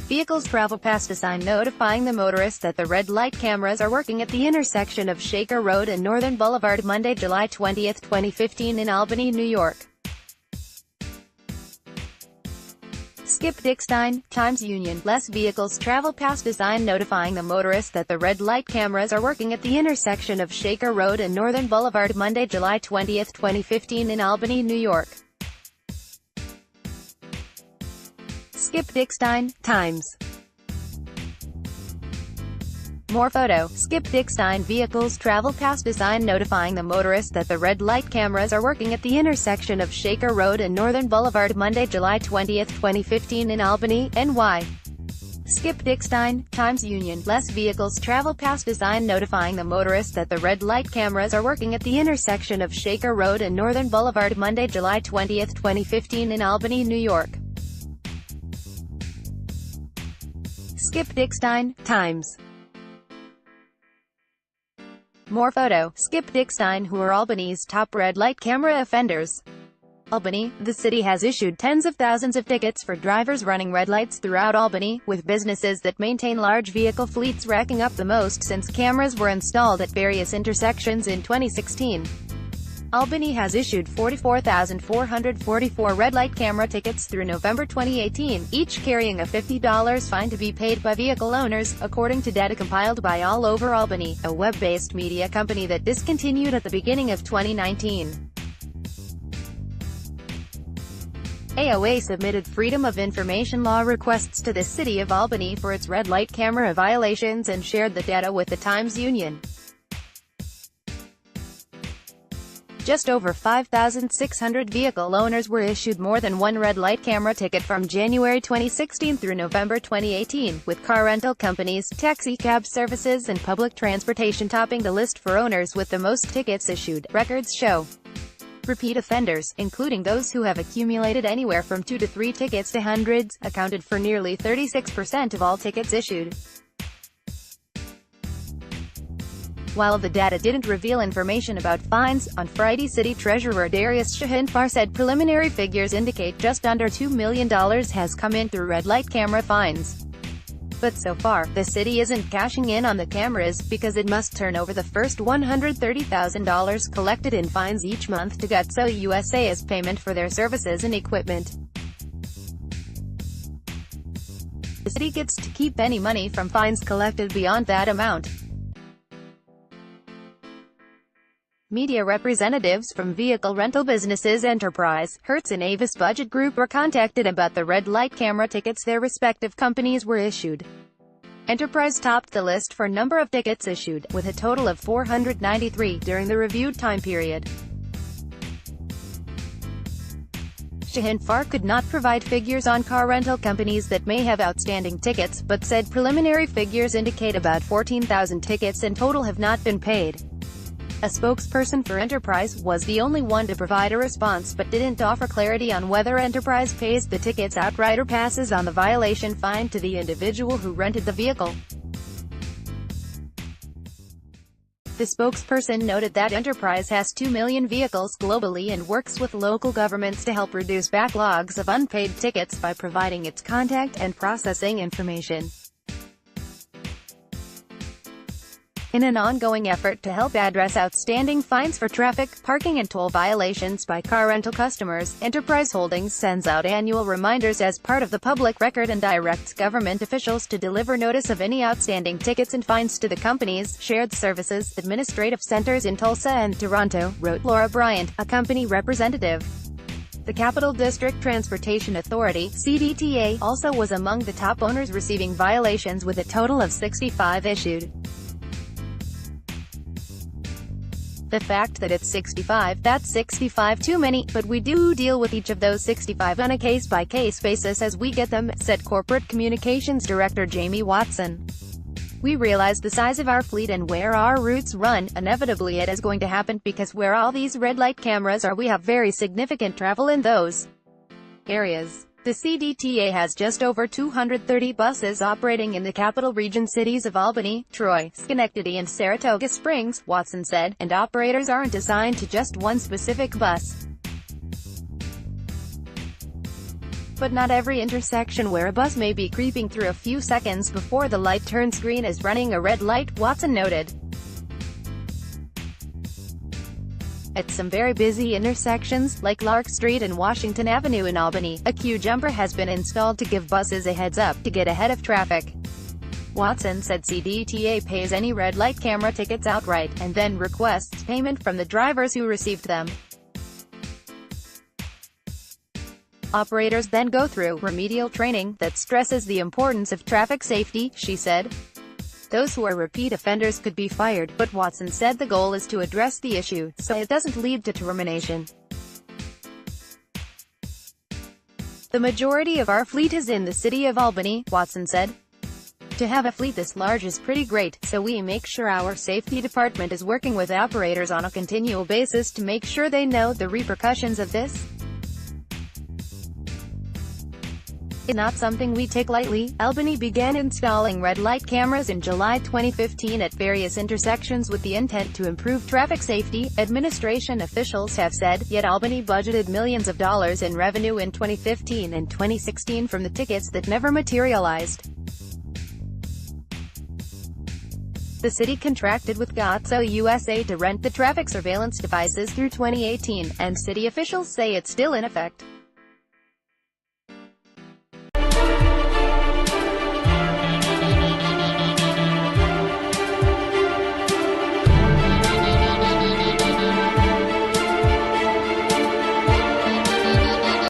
Vehicles travel past a sign notifying the motorist that the red light cameras are working at the intersection of Shaker Road and Northern Boulevard Monday, July 20, 2015 in Albany, New York. Skip DICKSTEIN, Times-Union. Less vehicles travel past a sign notifying the motorist that the red light cameras are working at the intersection of Shaker Road and Northern Boulevard Monday, July 20, 2015 in Albany, New York. Skip DICKSTEIN, Times. More photo. Skip DICKSTEIN Vehicles travel past a sign notifying the motorist that the red light cameras are working at the intersection of Shaker Road and Northern Boulevard Monday, July 20, 2015 in Albany, NY. Skip DICKSTEIN, Times-Union. Less vehicles travel past a sign notifying the motorist that the red light cameras are working at the intersection of Shaker Road and Northern Boulevard Monday, July 20, 2015 in Albany, New York. Skip DICKSTEIN, Times. More photo. Skip DICKSTEIN, who are Albany's top red light camera offenders. Albany, the city has issued tens of thousands of tickets for drivers running red lights throughout Albany, with businesses that maintain large vehicle fleets racking up the most since cameras were installed at various intersections in 2016. Albany has issued 44,444 red light camera tickets through November 2018, each carrying a $50 fine to be paid by vehicle owners, according to data compiled by All Over Albany, a web-based media company that discontinued at the beginning of 2019. AOA submitted Freedom of Information law requests to the City of Albany for its red light camera violations and shared the data with the Times-Union. Just over 5,600 vehicle owners were issued more than one red light camera ticket from January 2016 through November 2018, with car rental companies, taxi cab services and public transportation topping the list for owners with the most tickets issued, records show. Repeat offenders, including those who have accumulated anywhere from 2 to 3 tickets to hundreds, accounted for nearly 36% of all tickets issued. While the data didn't reveal information about fines, on Friday City Treasurer Darius Shahinfar said preliminary figures indicate just under $2 million has come in through red light camera fines. But so far, the city isn't cashing in on the cameras, because it must turn over the first $130,000 collected in fines each month to Gutso USA as payment for their services and equipment. The city gets to keep any money from fines collected beyond that amount. Media representatives from vehicle rental businesses Enterprise, Hertz and Avis Budget Group were contacted about the red light camera tickets their respective companies were issued. Enterprise topped the list for number of tickets issued, with a total of 493 during the reviewed time period. Shahinfar could not provide figures on car rental companies that may have outstanding tickets, but said preliminary figures indicate about 14,000 tickets in total have not been paid. A spokesperson for Enterprise was the only one to provide a response but didn't offer clarity on whether Enterprise pays the tickets outright or passes on the violation fine to the individual who rented the vehicle. The spokesperson noted that Enterprise has 2 million vehicles globally and works with local governments to help reduce backlogs of unpaid tickets by providing its contact and processing information. In an ongoing effort to help address outstanding fines for traffic, parking and toll violations by car rental customers, Enterprise Holdings sends out annual reminders as part of the public record and directs government officials to deliver notice of any outstanding tickets and fines to the company's shared services administrative centers in Tulsa and Toronto, wrote Laura Bryant, a company representative. The Capital District Transportation Authority (CDTA) also was among the top owners receiving violations with a total of 65 issued. The fact that it's 65, that's 65 too many, but we do deal with each of those 65 on a case-by-case basis as we get them, said Corporate Communications Director Jamie Watson. We realize the size of our fleet and where our routes run. Inevitably it is going to happen because where all these red light cameras are, we have very significant travel in those areas. The CDTA has just over 230 buses operating in the capital region cities of Albany, Troy, Schenectady and Saratoga Springs, Watson said, and operators aren't assigned to just one specific bus. But not every intersection where a bus may be creeping through a few seconds before the light turns green is running a red light, Watson noted. At some very busy intersections, like Lark Street and Washington Avenue in Albany, a queue jumper has been installed to give buses a heads-up to get ahead of traffic. Watson said CDTA pays any red light camera tickets outright, and then requests payment from the drivers who received them. Operators then go through remedial training that stresses the importance of traffic safety, she said. Those who are repeat offenders could be fired, but Watson said the goal is to address the issue, so it doesn't lead to termination. The majority of our fleet is in the city of Albany, Watson said. To have a fleet this large is pretty great, so we make sure our safety department is working with operators on a continual basis to make sure they know the repercussions of this. It's not something we take lightly. Albany began installing red light cameras in July 2015 at various intersections with the intent to improve traffic safety, administration officials have said, yet Albany budgeted millions of dollars in revenue in 2015 and 2016 from the tickets that never materialized. The city contracted with Gazzo USA to rent the traffic surveillance devices through 2018, and city officials say it's still in effect.